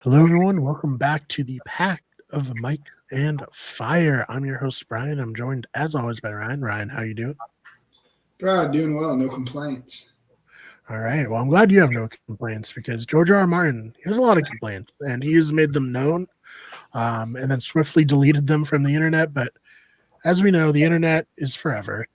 Hello, everyone. Welcome back to the Pact of Mike and Fire. I'm your host, Brian. I'm joined, as always, by Ryan. Ryan, how you doing? Bro, doing well, no complaints. All right. Well, I'm glad you have no complaints because George R. R. Martin he has a lot of complaints, and he has made them known, and then swiftly deleted them from the internet. But as we know, the internet is forever,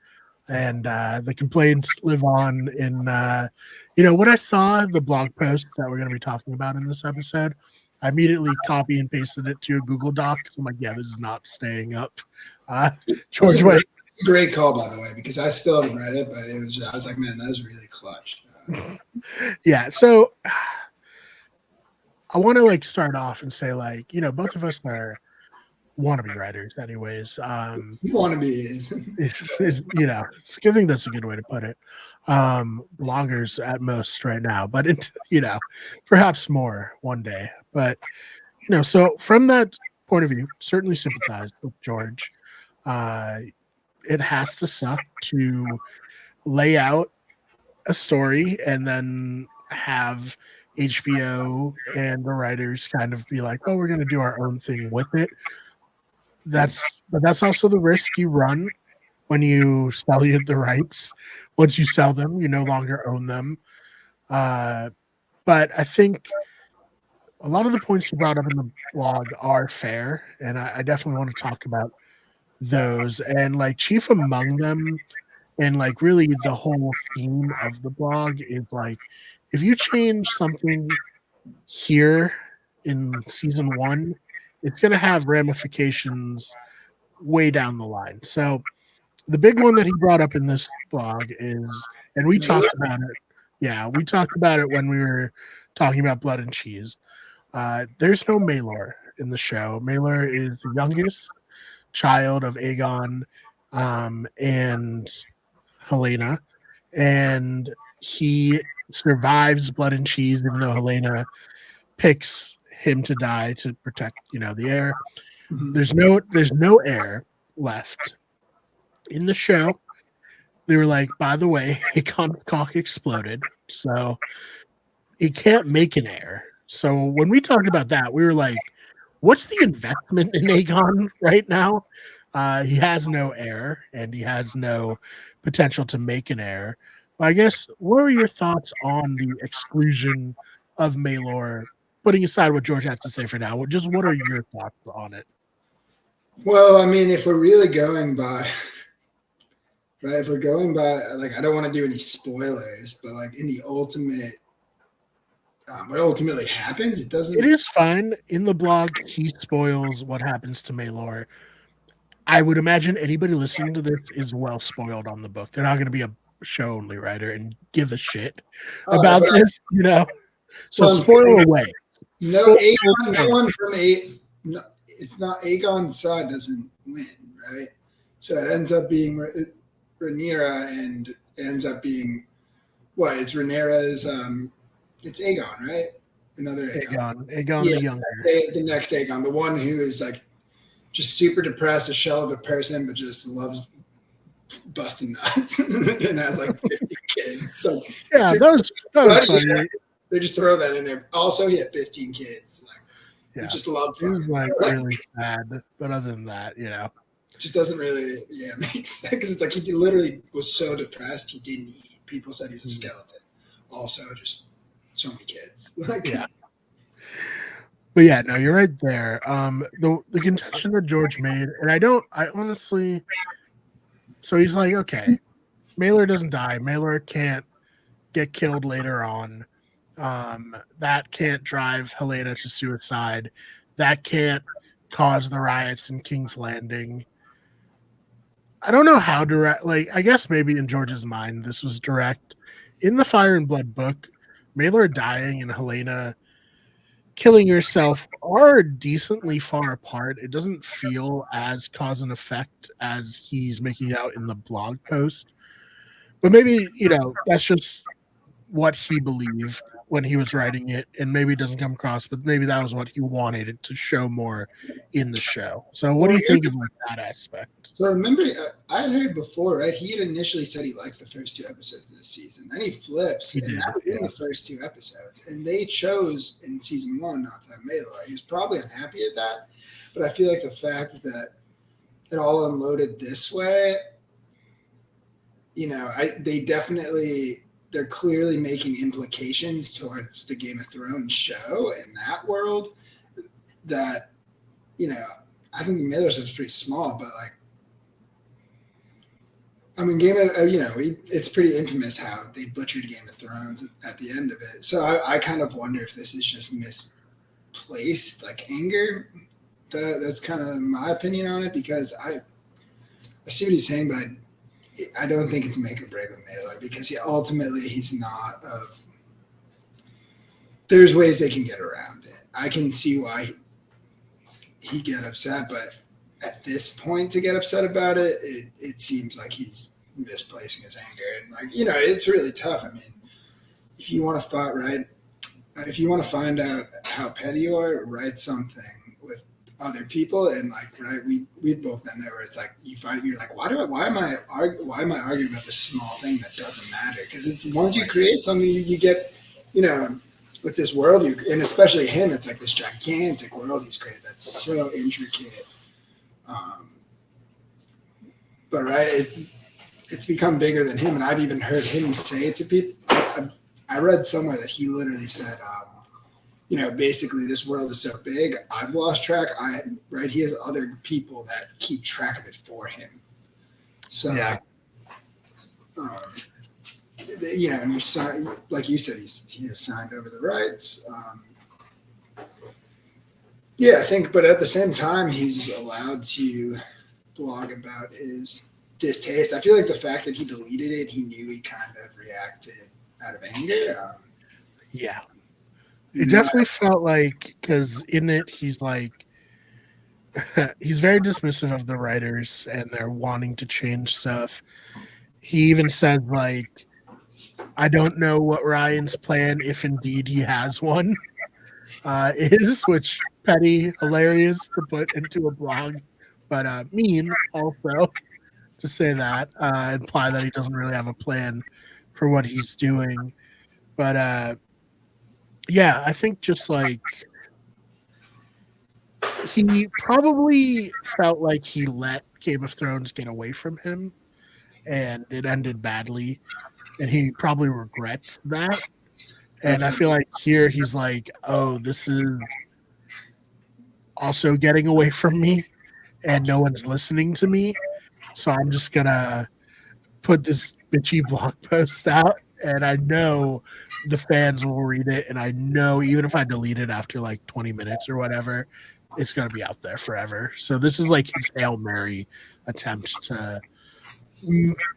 and the complaints live on. When I saw the blog post that we're going to be talking about in this episode, I immediately copy and pasted it to a Google Doc because I'm like, yeah, this is not staying up. Uh, That's George a went, great call, by the way, because I still haven't read it, but I was like, man, that was really clutch. yeah. So I want to start off and say both of us are wannabe writers, anyways. Wannabe is. I think that's a good way to put it. Bloggers at most right now, but perhaps more one day. But so from that point of view, certainly sympathize with George. Uh, it has to suck to lay out a story and then have HBO and the writers kind of be like, "Oh, we're going to do our own thing with it." But that's also the risk you run when you sell you the rights. Once you sell them, you no longer own them. Uh, but I think a lot of the points you brought up in the blog are fair, and I definitely want to talk about those. And chief among them, and really the whole theme of the blog is if you change something here in season one, it's going to have ramifications way down the line. So the big one that he brought up in this blog is, and we Mailer? talked about it. Yeah, we talked about it when we were talking about Blood and Cheese. There's no Maelor in the show. Maelor is the youngest child of Aegon and Helena, and he survives Blood and Cheese, even though Helena picks him to die to protect, the heir. Mhm. There's no heir left in the show. They were like, by the way, Aegon cock exploded, so he can't make an heir. So when we talked about that, we were like, what's the investment in Aegon right now? He has no heir and he has no potential to make an heir. I guess, what are your thoughts on the exclusion of Maelor? Putting aside what George has to say for now, just what are your thoughts on it? Well, I mean, if we're really going by, right, if we're going by, like, I don't want to do any spoilers, but like in the ultimate, what ultimately happens, it It doesn't. is fine. In the blog, he spoils what happens to Maelor. I would imagine anybody listening to this is well spoiled on the book. They're not going to be a show only writer and give a shit Oh, yeah, about but this. So what I'm spoil saying, away. no Full, full Aegon, no spoil. one from a, no, it's not Aegon's side doesn't win, right? So it ends up being Rhaenyra, and it ends up being what? It's Rhaenyra's. It's Aegon, right? Another Aegon. Aegon Yeah, the Younger. the next Aegon, the one who is like just super depressed, a shell of a person, but just loves busting nuts and has like 50 kids. So Yeah, that was but funny. yeah, they just throw that in there. Also, he had 15 kids. Like, he Yeah, just loved it was fucking. Like, really sad, but other than that. just doesn't really, yeah, make sense because it's like he literally was so depressed he didn't eat. People said he's a Mhm. skeleton. Also, just so many kids. Like, Yeah, but yeah, no, you're right there. The contention that George made, and I honestly, so he's like, okay, Mailer doesn't die. Mailer can't get killed later on. That can't drive Helena to suicide. That can't cause the riots in King's Landing. I don't know how direct. I guess maybe in George's mind, this was direct. In the Fire and Blood book, Maelor dying and Helena killing herself are decently far apart. It doesn't feel as cause and effect as he's making out in the blog post. But maybe, that's just what he believed when he was writing it, and maybe it doesn't come across, but maybe that was what he wanted it to show more in the show. So what do you think of like that aspect? So remember, I had heard before, right? He had initially said he liked the first 2 episodes of this season. Then he flips, that was in the first 2 episodes. And they chose in season 1 not to have Maelor. He was probably unhappy at that. But I feel like the fact that it all unloaded this way, they're clearly making implications towards the Game of Thrones show in that world that, I think Maelor stuff's pretty small, but like, I mean, it's pretty infamous how they butchered Game of Thrones at the end of it. So I kind of wonder if this is just misplaced, like anger. That's kind of my opinion on it, because I see what he's saying, but I don't think it's make or break with Maelor, because he's not of. There's ways they can get around it. I can see why he get upset, but at this point to get upset about it, it seems like he's misplacing his anger. And like, it's really tough. I mean, if you want to fight, right? If you want to find out how petty you are, write something with other people. And like, right, we've both been there where it's like, you're like, why am I arguing about this small thing that doesn't matter? Because it's once you create something, you get, with this world, and especially him, it's like this gigantic world he's created that's so intricate. But right, it's become bigger than him, and I've even heard him say it to people. I read somewhere that he literally said, basically this world is so big, I've lost track. He has other people that keep track of it for him. So, yeah. And you sign, like you said, he has signed over the rights. I think, but at the same time, he's allowed to blog about his distaste. I feel like the fact that he deleted it, he knew he kind of reacted out of anger. It definitely felt like, because in it, he's like, he's very dismissive of the writers and they're wanting to change stuff. He even said, like, I don't know what Ryan's plan, if indeed he has one, is, which petty, hilarious to put into a blog, but mean also to say that, imply that he doesn't really have a plan for what he's doing. But I think just like he probably felt like he let Game of Thrones get away from him and it ended badly. And he probably regrets that. And I feel like here he's like, oh, this is also getting away from me and no one's listening to me. So I'm just going to put this bitchy blog post out. And I know the fans will read it. And I know even if I delete it after like 20 minutes or whatever, it's going to be out there forever. So this is like his Hail Mary attempt to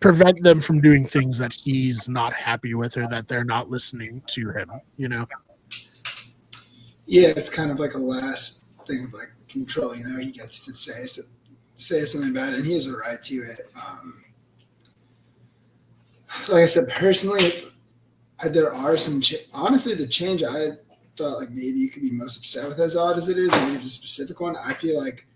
prevent them from doing things that he's not happy with or that they're not listening to him, Yeah, it's kind of like a last thing of like control, he gets to say something about it, and he has a right to it. Like I said, personally, there are some honestly, the change I thought like maybe you could be most upset with, as odd as it is, maybe it's a specific one. I feel like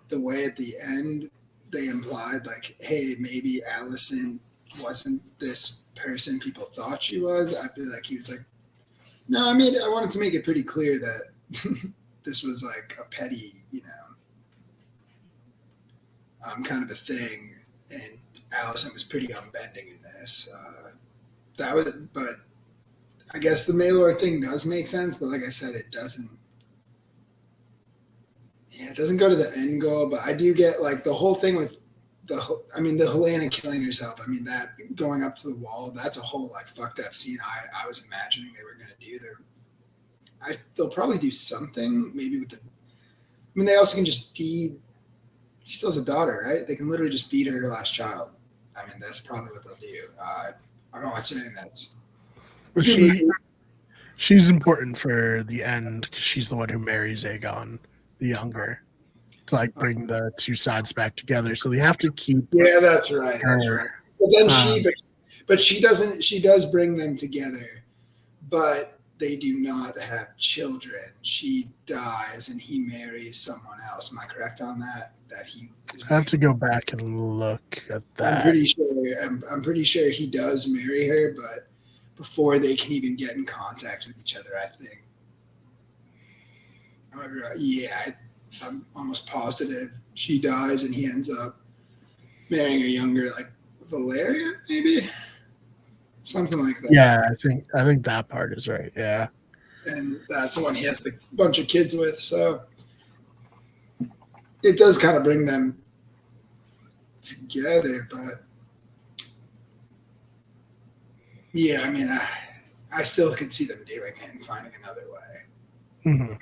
the way at the end they implied like, hey, maybe Allison wasn't this person people thought she was. I feel like he was like, no, I mean, I wanted to make it pretty clear that this was like a petty, kind of a thing. And Allison was pretty unbending in this. But I guess the Maelor thing does make sense. But like I said, it doesn't. Yeah, it doesn't go to the end goal, but I do get like the whole thing with the Helena killing herself. I mean, that going up to the wall, that's a whole like fucked up scene. I was imagining they were going to do there. They'll probably do something maybe with they also can just feed. She still has a daughter, right? They can literally just feed her last child. I mean, that's probably what they'll do. I don't watch anything that's. But she's important for the end because she's the one who marries Aegon the Younger to like bring the two sides back together. So they have to keep. Yeah, that's right. That's right. But then but she doesn't. She does bring them together, but they do not have children. She dies and he marries someone else. Am I correct on that? That he is I have to go back and look at that. I'm pretty sure he does marry her, but before they can even get in contact with each other, I think. Yeah, I'm almost positive she dies and he ends up marrying a younger, like Valerian, maybe something like that. Yeah, I think that part is right. Yeah, and that's the one he has a bunch of kids with. So it does kind of bring them together, but yeah, I mean, I still could see them doing it and finding another way. mm-hmm.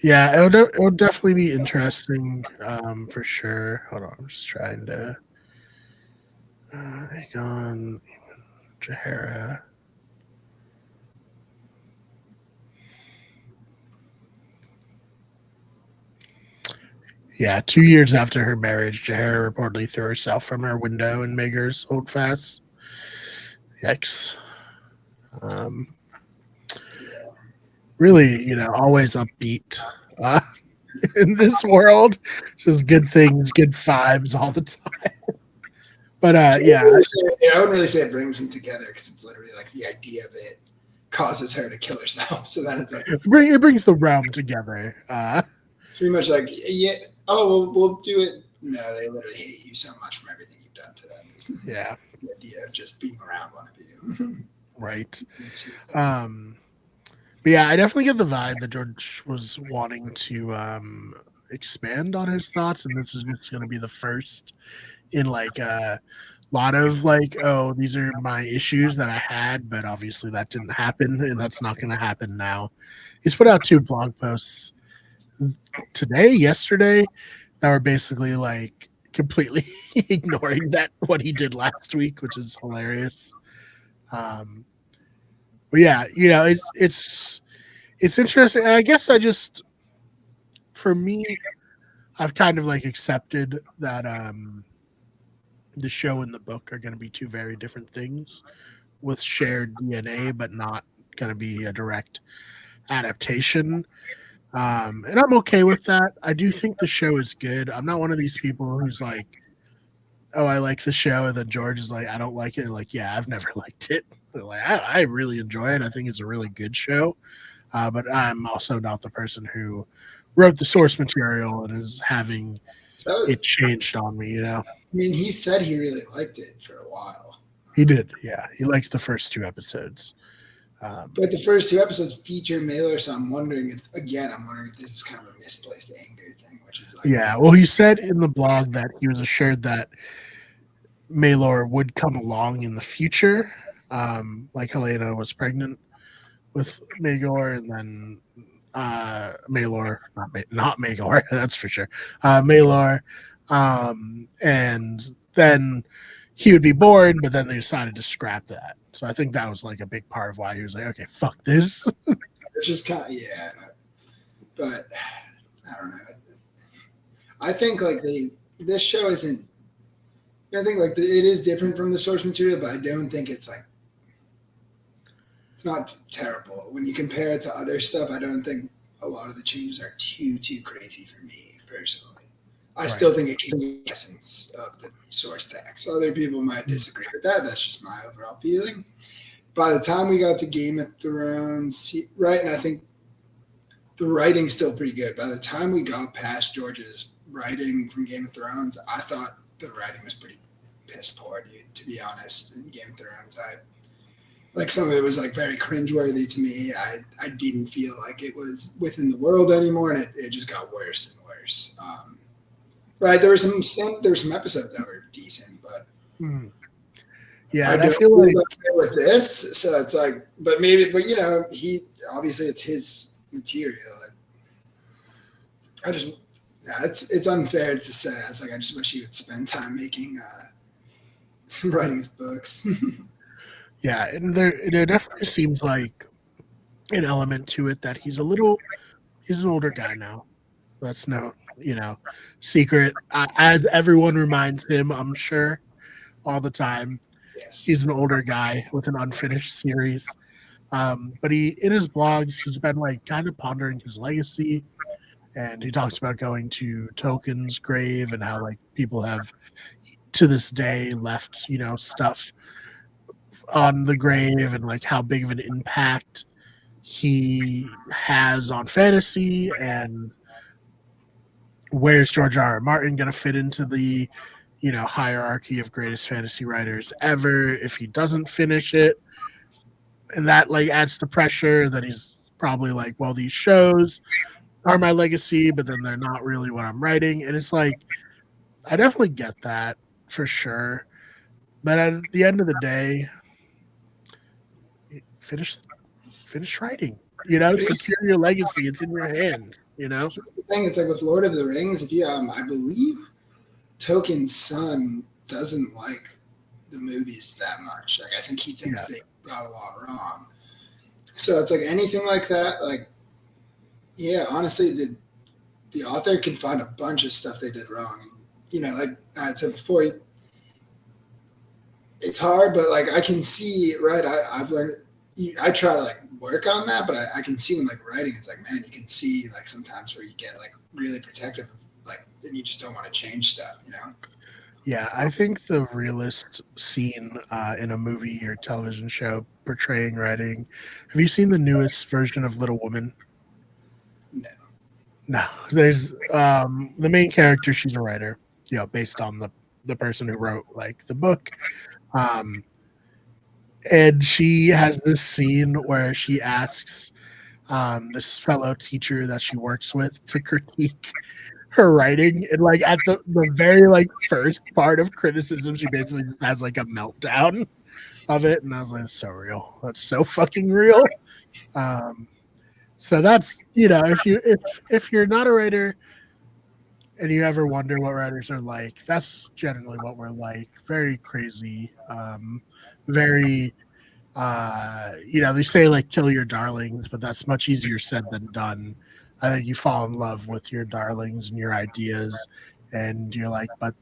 Yeah, it'll definitely be interesting, for sure. Hold on, I'm just trying to. Aegon, Jahara. Yeah, 2 years after her marriage, Jahara reportedly threw herself from her window in Maegor's holdfast. Yikes. Really, always upbeat in this world. Just good things, good vibes all the time. But yeah. I wouldn't really say it brings them together because it's literally like the idea of it causes her to kill herself. So then it's like it brings the realm together. Pretty much like, yeah, oh, we'll do it. No, they literally hate you so much from everything you've done to them. Yeah. The idea of just being around one of you. Right. But yeah, I definitely get the vibe that George was wanting to expand on his thoughts, and this is just going to be the first in like a lot of like, oh, these are my issues that I had, but obviously that didn't happen, and that's not going to happen now. He's put out 2 blog posts yesterday, that were basically like completely ignoring what he did last week, which is hilarious. But yeah, it's interesting. And I guess for me, I've kind of like accepted that the show and the book are going to be 2 very different things with shared DNA, but not going to be a direct adaptation. And I'm okay with that. I do think the show is good. I'm not one of these people who's like, oh, I like the show, and then George is like, I don't like it. And like, yeah, I've never liked it. But like, I really enjoy it. I think it's a really good show. But I'm also not the person who wrote the source material and is having it changed on me, I mean, he said he really liked it for a while. He did, yeah. He liked the first 2 episodes. But the first 2 episodes feature Mailer, so I'm wondering if this is kind of a misplaced anger thing, which is like, yeah. Well, he said in the blog that he was assured that Maelor would come along in the future, like Helena was pregnant with Maegor, and then Maelor, not Maegor, that's for sure. Maelor, and then he would be born, but then they decided to scrap that. So I think that was like a big part of why he was like, okay, fuck this. It's just kind of, yeah. But I don't know. I think like this show isn't. I think like it is different from the source material, but I don't think it's like it's not terrible when you compare it to other stuff. I don't think a lot of the changes are too crazy for me personally. I still think it keeps the essence of the source text. Other people might disagree with that. That's just my overall feeling. By the time we got to Game of Thrones, right, and I think the writing's still pretty good. By the time we got past George's writing from Game of Thrones, I thought the writing was pretty piss poor, dude, to be honest. In Game of Thrones, like some of it was like very cringeworthy to me. I didn't feel like it was within the world anymore, and it just got worse and worse. Right, there were some episodes that were decent, but yeah, I feel like with this, so it's like, but he obviously it's his material. It's unfair to say. It's like I just wish he would spend time writing his books. Yeah, and there definitely seems like an element to it that he's an older guy now. That's no secret, as everyone reminds him, I'm sure, all the time. Yes. He's an older guy with an unfinished series. But in his blogs, he's been like kind of pondering his legacy, and he talks about going to Tolkien's grave and how like people have to this day left stuff on the grave, and like how big of an impact he has on fantasy, and where's George R. R. Martin going to fit into the hierarchy of greatest fantasy writers ever if he doesn't finish it. And that like adds to pressure that he's probably like, well, these shows are my legacy, but then they're not really what I'm writing. And it's like, I definitely get that for sure. But at the end of the day, finish writing. Secure your legacy. It's in your hands. The thing, it's like with Lord of the Rings, if you I believe Tolkien's son doesn't like the movies that much. Like I think he thinks they got a lot wrong. So it's like anything like that, like yeah, honestly, the author can find a bunch of stuff they did wrong. And, like I said before, it's hard, but like I can see, right? I've learned. I try to like work on that, but I can see when like writing, it's like, man, you can see like sometimes where you get like really protective, like, and you just don't want to change stuff, Yeah, I think the realist scene in a movie or television show portraying writing. Have you seen the newest version of Little Women? No. No. There's the main character. She's a writer, based on the person who wrote like the book. And she has this scene where she asks this fellow teacher that she works with to critique her writing, and like at the very like first part of criticism, she basically just has like a meltdown of it, and I was like, "It's so real. That's so fucking real." So that's if you're not a writer and you ever wonder what writers are like, that's generally what we're like. Very crazy, very. They say like kill your darlings, but that's much easier said than done. I think you fall in love with your darlings and your ideas, and you're like, but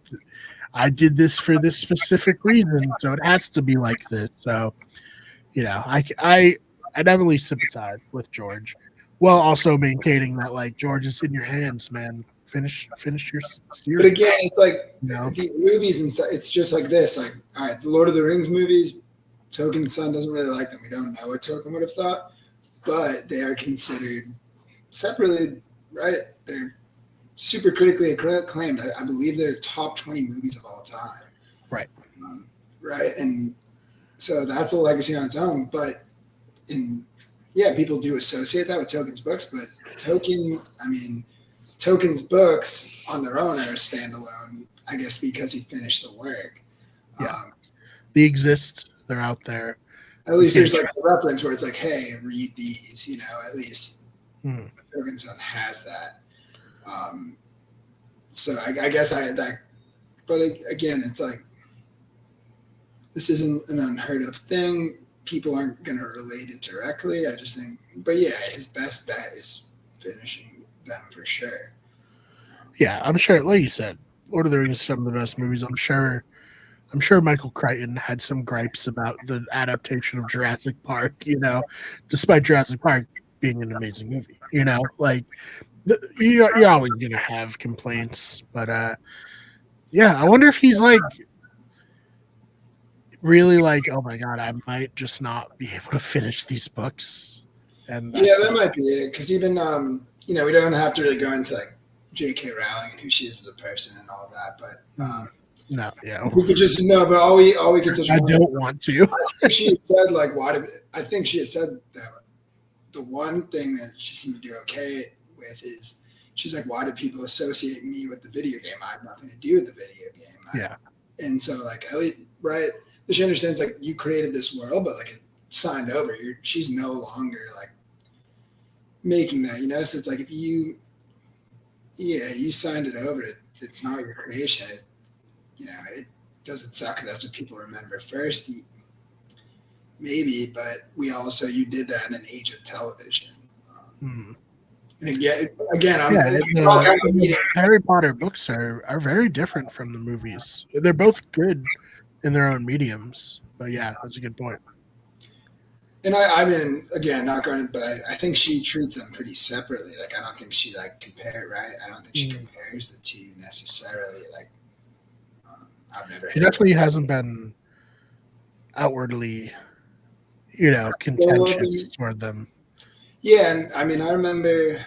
I did this for this specific reason, so it has to be like this. So, I definitely sympathize with George, while also maintaining that like George is in your hands, man. Finish your series. But again, it's like the movies and stuff. It's just like this. Like, all right, the Lord of the Rings movies. Tolkien's son doesn't really like them. We don't know what Tolkien would have thought, but they are considered separately, right? They're super critically acclaimed. I believe they're top 20 movies of all time. Right. Right. And so that's a legacy on its own. But people do associate that with Tolkien's books. But Tolkien's books on their own are standalone, I guess, because he finished the work. Yeah. They exist. They're out there. At least there's like a reference where it's like, hey, read these, at least Tolkien's son has that. So I guess I had that, but again, it's like, this isn't an unheard of thing. People aren't going to relate it directly. I just think, but yeah, his best bet is finishing them for sure. Yeah, I'm sure, like you said, Lord of the Rings is some of the best movies. I'm sure Michael Crichton had some gripes about the adaptation of Jurassic Park, despite Jurassic Park being an amazing movie, like you're always going to have complaints, but I wonder if he's like really like, oh my God, I might just not be able to finish these books. And that might be it. Cause even, we don't have to really go into like J.K. Rowling and who she is as a person and all of that, but, no, yeah. We could just but all we can touch. I don't want to. She has said like I think she has said that the one thing that she seemed to do okay with is she's like, why do people associate me with the video game? I have nothing to do with the video game. And so like at least right, she understands like you created this world, but like it signed over. She's no longer like making that, So it's like if you signed it over, it's not your creation. It doesn't suck. That's what people remember first. Maybe, but you did that in an age of television. And again, Harry Potter books are very different from the movies. They're both good in their own mediums, but yeah, that's a good point. And I mean, again, not going, but I think she treats them pretty separately. Like, I don't think she like right? I don't think she compares the two necessarily. Like, I've never. She definitely hasn't been outwardly, contentious toward them. Yeah, and I mean, I remember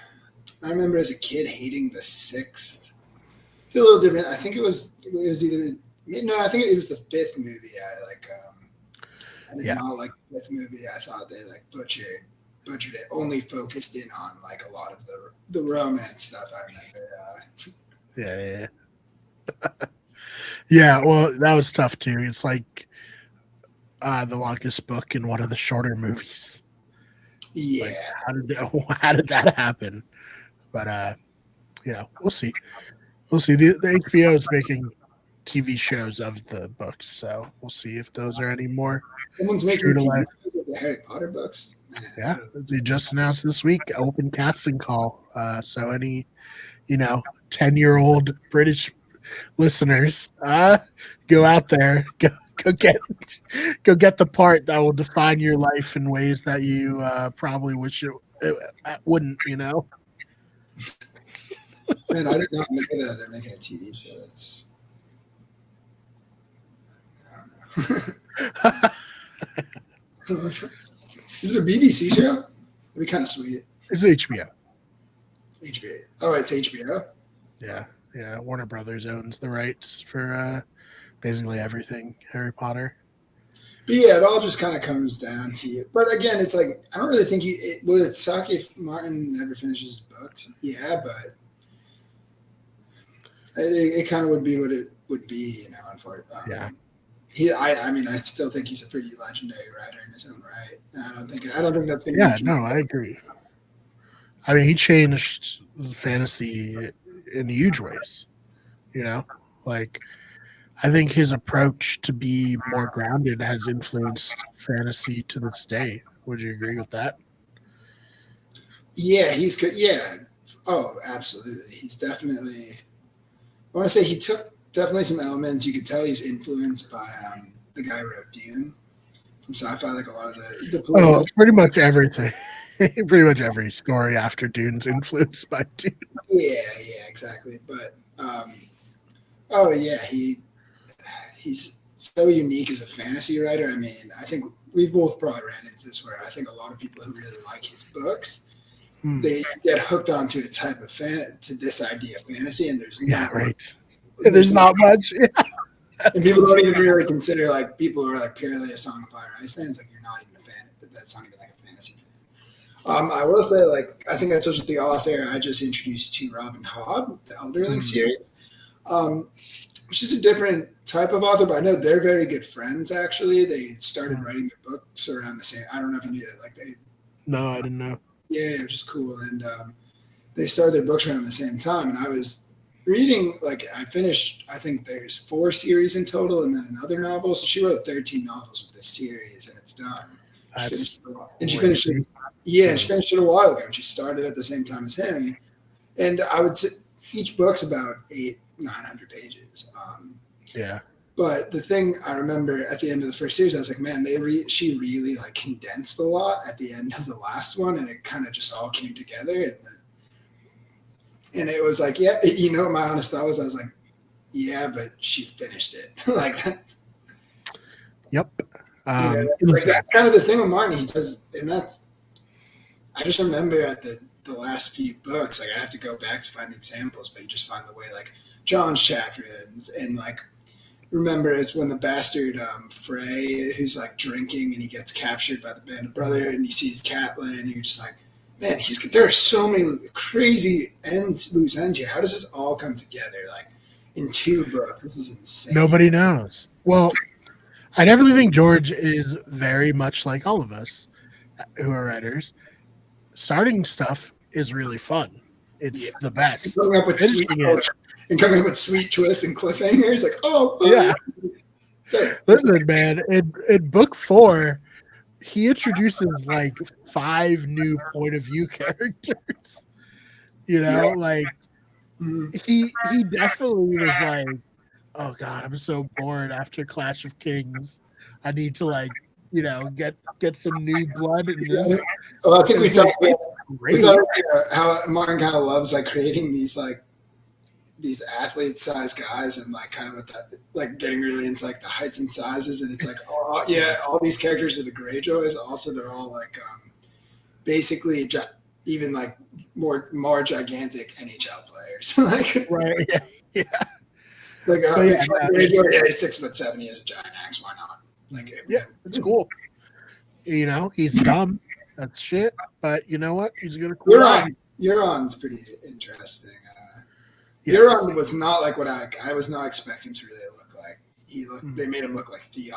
as a kid hating the sixth. I feel a little different. I think it was either no, I think it was the fifth movie. I like. I did not like the fifth movie. I thought they like butchered it. Only focused in on like a lot of the romance stuff. I remember. Yeah. Yeah. Well, that was tough too. It's like the longest book in one of the shorter movies. Yeah. Like, how did that happen? But we'll see. We'll see. The HBO is making TV shows of the books, so we'll see if those are any more. Someone's making TV shows of the Harry Potter books. Yeah, they just announced this week open casting call. So any 10-year-old British listeners, go out there, go get the part that will define your life in ways that you probably wish it wouldn't. Man, I did not know that they're making a TV show. I don't know. Is it a BBC show? That'd be kind of sweet. It's HBO. HBO. Oh, it's HBO. Yeah. Warner Brothers owns the rights for basically everything Harry Potter. But yeah, it all just kind of comes down to you. But again, it's like I don't really think would it suck if Martin never finishes books. Yeah, but it kind of would be what it would be, unfortunately. Yeah. I mean, I still think he's a pretty legendary writer in his own right. And I don't think that's going to. Yeah, no, I agree. I mean, he changed fantasy in huge ways. Like I think his approach to be more grounded has influenced fantasy to this day. Would you agree with that? Yeah, he's good. Yeah. Oh, absolutely. He's definitely. I want to say he took definitely some elements. You could tell he's influenced by the guy who wrote Dune from sci-fi. Like a lot of the political pretty much everything. Pretty much every story after Dune's influenced by Dune. Yeah, exactly. But oh yeah, he's so unique as a fantasy writer. I mean, I think we've both probably ran into this where I think a lot of people who really like his books, they get hooked onto a type of to this idea of fantasy, and there's there's not much. Yeah. And people don't even really consider like people who are like purely a Song of Fire and Ice fans. Like you're not even a fan. That's not even like a fantasy fan. I will say, like I think that's just the author I just introduced you to, Robin Hobb, the Elderling series, which is a different type of author. But I know they're very good friends. Actually, they started writing their books around the same. I don't know if you knew that. Like No, I didn't know. Yeah, which is cool. And they started their books around the same time. And I was reading, like I finished, I think there's 4 series in total and then another novel. So she wrote 13 novels with this series and it's done. She finished it. Yeah, and she finished it a while ago. And she started at the same time as him. And I would say each book's about 800-900 pages. Yeah. But the thing I remember at the end of the first series, I was like, man, she really like condensed a lot at the end of the last one, and it kind of just all came together. And it was like, yeah, my honest thought was, I was like, yeah, but she finished it like that. Yep. Like that's kind of the thing with Martin. He does, and that's. I just remember at the last few books, like I have to go back to find examples, but you just find the way like John's chapter and like. Remember, it's when the bastard Frey, who's like drinking and he gets captured by the band of brother, and he sees Catelyn, and you're just like, man, there are so many crazy loose ends here. How does this all come together like in 2 books? This is insane. Nobody knows. Well, I definitely think George is very much like all of us who are writers. Starting stuff is really fun. It's the best. Coming up with sweet twists and cliffhangers, like, yeah. Listen, man, in book 4, he introduces like 5 new point of view characters. Like he definitely was like, oh god, I'm so bored after Clash of Kings. I need to like get some new blood in this. Well, I think we It's talked like, about great. how Martin kind of loves like creating these athlete-sized guys and like kind of with that, like getting really into like the heights and sizes, and it's like, oh yeah, all these characters are the Greyjoys. Also, they're all like basically even like more gigantic NHL players. Like, Right. Yeah. it's like But yeah, Greyjoy, yeah, he's 6'7", he has a giant axe. Why not? Like, yeah, it's cool. He's dumb. That's shit. But you know what? He's gonna cool down. Euron's pretty interesting. Yes. Euron was not like what I was not expecting to really look like. They made him look like Theon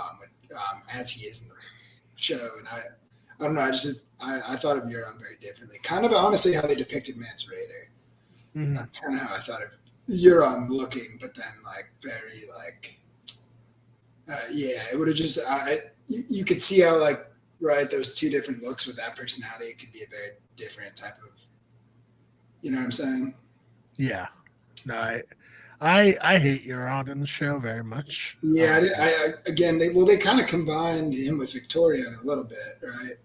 as he is in the show, and I don't know. I thought of Euron very differently. Kind of honestly how they depicted Mance Rayder. Mhm. That's kind of how I thought of Euron looking, but then like very like it would have just you could see how like those two different looks with that personality, it could be a very different type of, you know what I'm saying? Yeah. No, I hate Euron in the show very much. Yeah, they kind of combined him with Victoria in a little bit, right?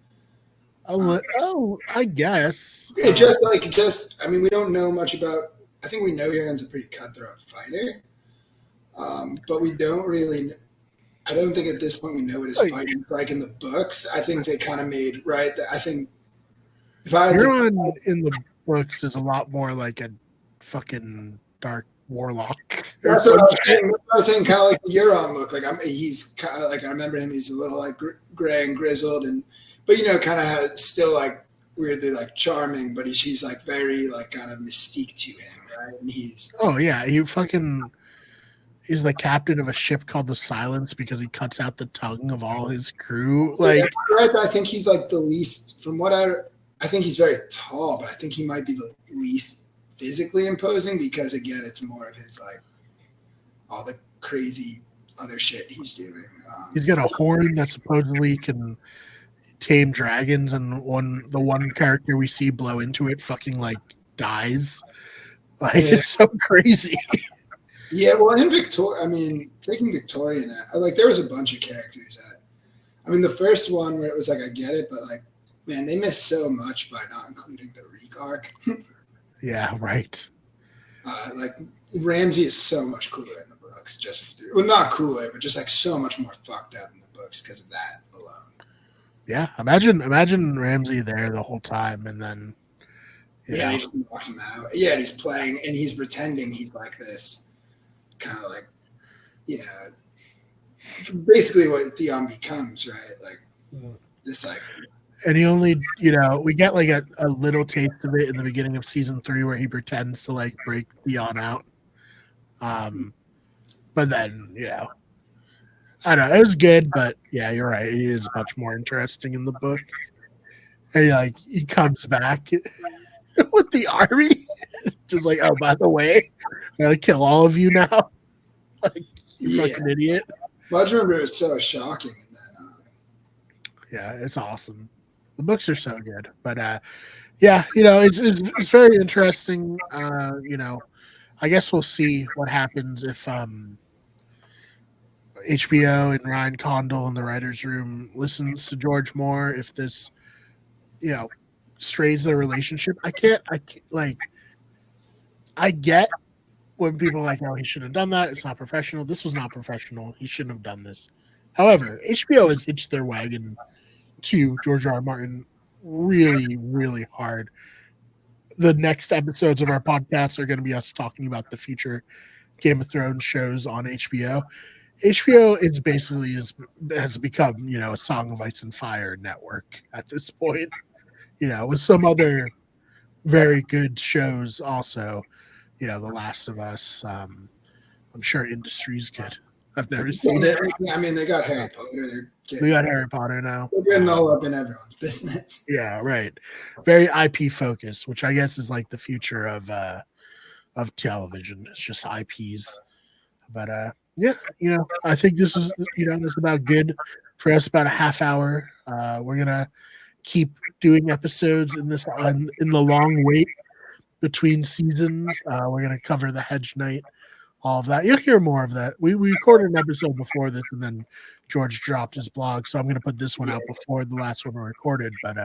I guess. I mean, we don't know much about. I think we know Euron's a pretty cutthroat fighter, but we don't really. I don't think at this point we know what his fighting's like in the books. I think they kind of made I think if I had Euron in the books is a lot more like a fucking dark warlock. That's what I was saying. That's what I was saying. Kind of like Euron look. Like he's kind of like, I remember him. He's a little like gray and grizzled, but kind of still like weirdly like charming. But he's like very like kind of mystique to him, right? And he's he's the captain of a ship called the Silence because he cuts out the tongue of all his crew. Like, right. I think he's like the least. From what I think he's very tall, but I think he might be the least physically imposing because again, it's more of his like all the crazy other shit he's doing. He's got a horn that supposedly can tame dragons, and the one character we see blow into it fucking like dies. Like it's so crazy. Yeah, well, in Victoria, I mean, taking Victoria now, like there was a bunch of characters that, I mean, the first one where it was like I get it, but like, man, they missed so much by not including the Reek arc. Yeah, right. Like Ramsay is so much cooler in the books, not cooler, but just like so much more fucked up in the books because of that alone. Yeah, imagine Ramsay there the whole time, and then he just knocks him out. Yeah, and he's playing and he's pretending he's like this, kind of like, basically what Theon becomes, right? Like this, like. And he only, we get like a little taste of it in the beginning of season 3 where he pretends to like break Theon out. But then, I don't know, it was good, but yeah, you're right. He is much more interesting in the book. And he comes back with the army, just like, oh, by the way, I'm gonna kill all of you now. Like, you fucking idiot. Well, I just remember it was so shocking, and then yeah, it's awesome. The books are so good, but it's very interesting. I guess we'll see what happens if HBO and Ryan Condal in the writers' room listens to George more. If this, strains their relationship. I get when people are like, "Oh, he shouldn't have done that. It's not professional. This was not professional. He shouldn't have done this." However, HBO has hitched their wagon to George R. R. Martin really, really hard. The next episodes of our podcast are going to be us talking about the future Game of Thrones shows on HBO. HBO is basically has become, a Song of Ice and Fire network at this point, with some other very good shows also, The Last of Us. I'm sure Industry's good. I've never seen it. I mean, they got Harry Potter. We got Harry Potter now. They're getting all up in everyone's business. Yeah, right. Very IP focused, which I guess is like the future of television. It's just IPs. But I think this is this is about good for us. About a half hour. We're gonna keep doing episodes in the long wait between seasons. We're gonna cover the Hedge Knight all of that. You'll hear more of that. We recorded an episode before this, and then George dropped his blog, so I'm going to put this one out before the last one we recorded. But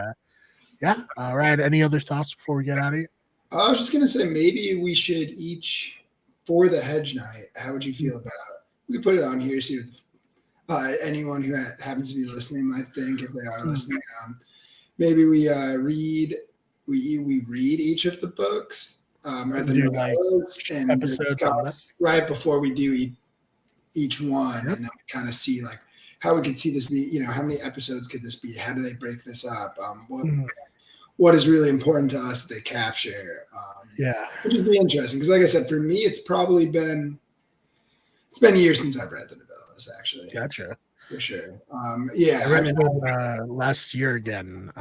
yeah, all right. Any other thoughts before we get out of here? I was just gonna say maybe we should each for the hedge night. How would you feel about? We put it on here, see what anyone who happens to be listening might think if they are listening. Maybe we read each of the books or the novellas and discuss right before we do each one, and then we kind of see like how we could see this be. How many episodes could this be? How do they break this up? What is really important to us that they capture? Which would be interesting because, like I said, for me, it's been years since I've read the novellas. Actually, gotcha. For sure. I read it last year again.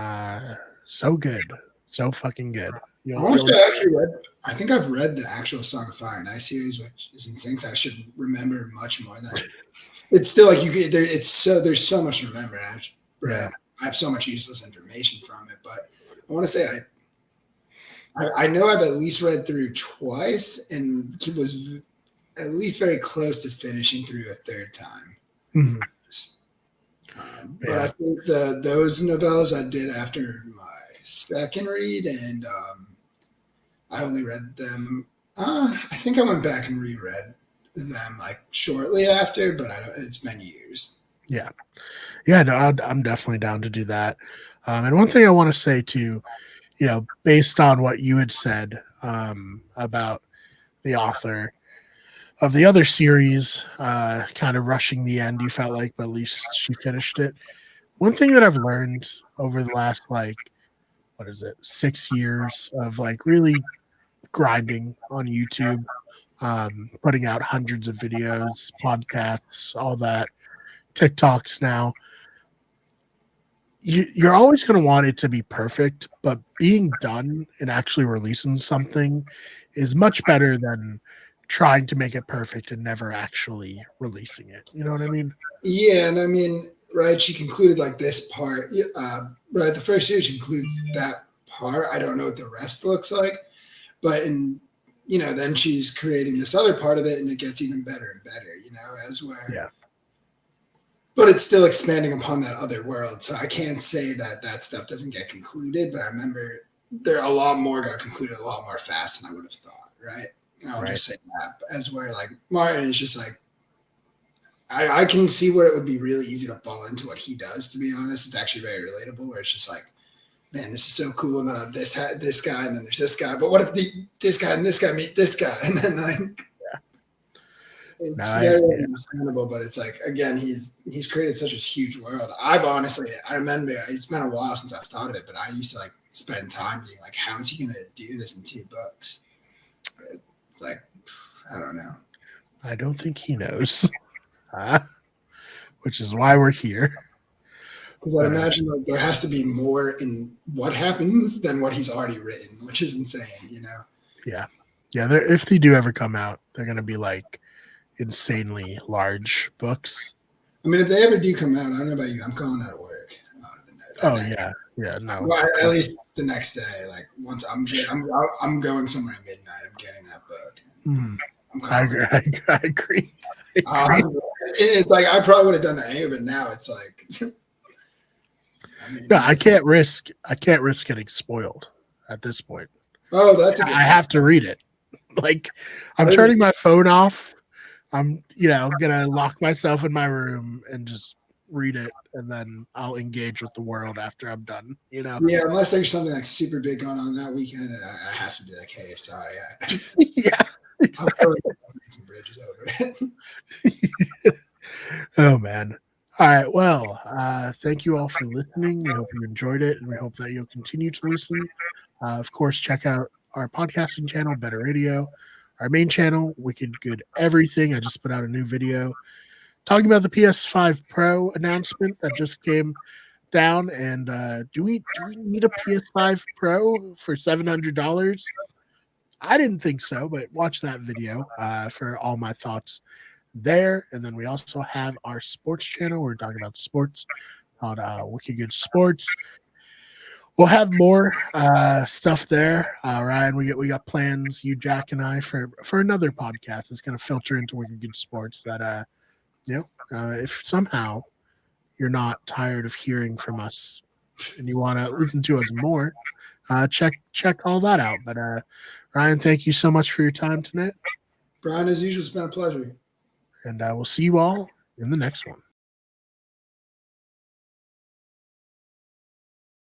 So good, so fucking good. I think I've read the actual Song of Fire and Ice series, which is insane. I should remember much more than it's still like there's so much to remember. I have so much useless information from it, but I want to say I know I've at least read through twice and was at least very close to finishing through a third time. Mm-hmm. But I think those novellas I did after my second read, and I only read them. I think I went back and reread them like shortly after, but it's been years. Yeah. No, I'm definitely down to do that. And one thing I want to say too, based on what you had said about the author of the other series, kind of rushing the end, you felt like, but at least she finished it. One thing that I've learned over the last 6 years of really grinding on YouTube, putting out hundreds of videos, podcasts, all that, TikToks now. You're always going to want it to be perfect, but being done and actually releasing something is much better than trying to make it perfect and never actually releasing it. You know what I mean? Yeah, and I mean, right, she concluded like this part. Right, the first series includes that part. I don't know what the rest looks like, but then she's creating this other part of it, and it gets even better and better. As where. Yeah. But it's still expanding upon that other world. So I can't say that stuff doesn't get concluded, but I remember a lot more got concluded a lot more fast than I would have thought, right? I'll just say that. As where Martin is just I can see where it would be really easy to fall into what he does, to be honest. It's actually very relatable where it's just man, this is so cool. And then this guy, and then there's this guy. But what if this guy and this guy meet this guy? And then it's very understandable, but it's again, he's created such a huge world. I remember it's been a while since I've thought of it, but I used to spend time being how is he going to do this in 2 books? It's I don't know. I don't think he knows, which is why we're here. Because I imagine there has to be more in what happens than what he's already written, which is insane, Yeah. If they do ever come out, they're going to be insanely large books. I mean, if they ever do come out, I don't know about you, I'm calling that at work. No. Well, at least the next day, once I'm going somewhere at midnight, I'm getting that book. I agree. It's I probably would have done that anyway, but now it's I can't risk getting spoiled at this point. Oh, that's I have to read it. I'm turning my phone off. I'm gonna lock myself in my room and just read it, and then I'll engage with the world after I'm done. Yeah, unless there's something super big going on that weekend, I have to be hey, sorry. Yeah, exactly. Some bridges over it. Oh man. All right. Well, thank you all for listening. We hope you enjoyed it, and we hope that you'll continue to listen. Of course, check out our podcasting channel, Better Radio. Our main channel, Wicked Good Everything. I just put out a new video talking about the PS5 Pro announcement that just came down. And do we need a PS5 Pro for $700? I didn't think so, but watch that video for all my thoughts there. And then we also have our sports channel. We're talking about sports called Wicked Good Sports. we'll have more stuff there. Ryan, we got plans, you, Jack, and I for another podcast that's going to filter into Wicked Good Sports. That if somehow you're not tired of hearing from us and you want to listen to us more, check all that out. But Ryan, thank you so much for your time tonight. Brian, as usual, it's been a pleasure. And we'll see you all in the next one.